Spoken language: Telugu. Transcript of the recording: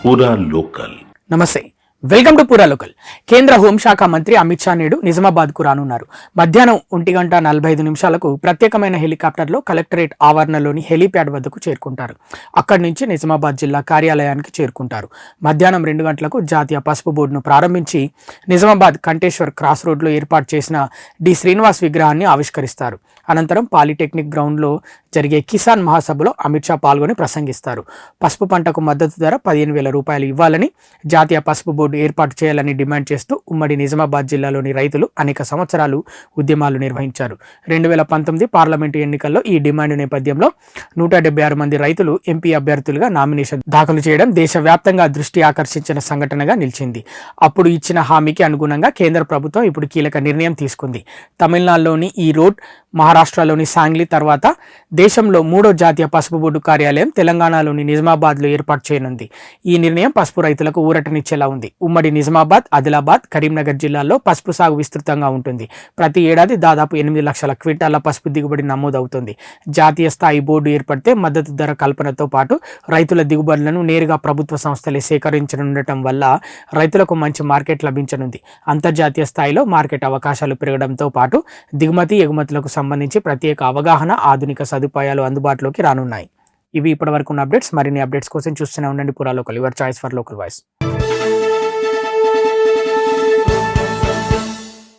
పూరా లోకల్. నమస్తే, వెల్కమ్ టు పూరా లోకల్. కేంద్ర హోంశాఖ మంత్రి అమిత్ షా నేడు నిజామాబాద్కు రానున్నారు. మధ్యాహ్నం 1:45 ప్రత్యేకమైన హెలికాప్టర్లో కలెక్టరేట్ ఆవరణలోని హెలీప్యాడ్ వద్దకు చేరుకుంటారు. అక్కడి నుంచి నిజామాబాద్ జిల్లా కార్యాలయానికి చేరుకుంటారు. మధ్యాహ్నం 2 గంటలకు జాతీయ పసుపు బోర్డును ప్రారంభించి నిజామాబాద్ కంటేశ్వర్ క్రాస్ రోడ్లో ఏర్పాటు చేసిన డి శ్రీనివాస్ విగ్రహాన్ని ఆవిష్కరిస్తారు. అనంతరం పాలిటెక్నిక్ గ్రౌండ్లో జరిగే కిసాన్ మహాసభలో అమిత్ షా పాల్గొని ప్రసంగిస్తారు. పసుపు పంటకు మద్దతు ధర 15,000 రూపాయలు ఇవ్వాలని, జాతీయ పసుపు బోర్డు ఏర్పాటు చేయాలని డిమాండ్ చేస్తూ ఉమ్మడి నిజామాబాద్ జిల్లాలోని రైతులు అనేక సంవత్సరాలు ఉద్యమాలు నిర్వహించారు. 2019 పార్లమెంటు ఎన్నికల్లో ఈ డిమాండ్ నేపథ్యంలో 176 మంది రైతులు ఎంపీ అభ్యర్థులుగా నామినేషన్ దాఖలు చేయడం దేశవ్యాప్తంగా దృష్టి ఆకర్షించిన సంఘటనగా నిలిచింది. అప్పుడు ఇచ్చిన హామీకి అనుగుణంగా కేంద్ర ప్రభుత్వం ఇప్పుడు కీలక నిర్ణయం తీసుకుంది. తమిళనాడులోని ఈ రోడ్, మహారాష్ట్రలోని సాంగ్లీ తర్వాత దేశంలో 3వ జాతీయ పసుపు బోర్డు కార్యాలయం తెలంగాణలోని నిజామాబాద్లో ఏర్పాటు చేయనుంది. ఈ నిర్ణయం పసుపు రైతులకు ఊరటనిచ్చేలా ఉంది. ఉమ్మడి నిజామాబాద్, ఆదిలాబాద్, కరీంనగర్ జిల్లాల్లో పసుపు సాగు విస్తృతంగా ఉంటుంది. ప్రతి ఏడాది దాదాపు 8 లక్షల క్వింటాల పసుపు దిగుబడి నమోదవుతుంది. జాతీయ స్థాయి బోర్డు ఏర్పడితే మద్దతు ధర కల్పనతో పాటు రైతుల దిగుబడులను నేరుగా ప్రభుత్వ సంస్థలే సేకరించనుండటం వల్ల రైతులకు మంచి మార్కెట్ లభించనుంది. అంతర్జాతీయ స్థాయిలో మార్కెట్ అవకాశాలు పెరగడంతో పాటు దిగుమతి, ఎగుమతులకు సంబంధించి ప్రత్యేక అవగాహన, ఆధునిక సదుపాయాలు అందుబాటులోకి రానున్నాయి. ఇవి ఇప్పటివరకు ఉన్న అప్డేట్స్. మరిన్ని అప్డేట్స్ కోసం చూస్తూనే ఉండండి పూరా local, your choice for local voice.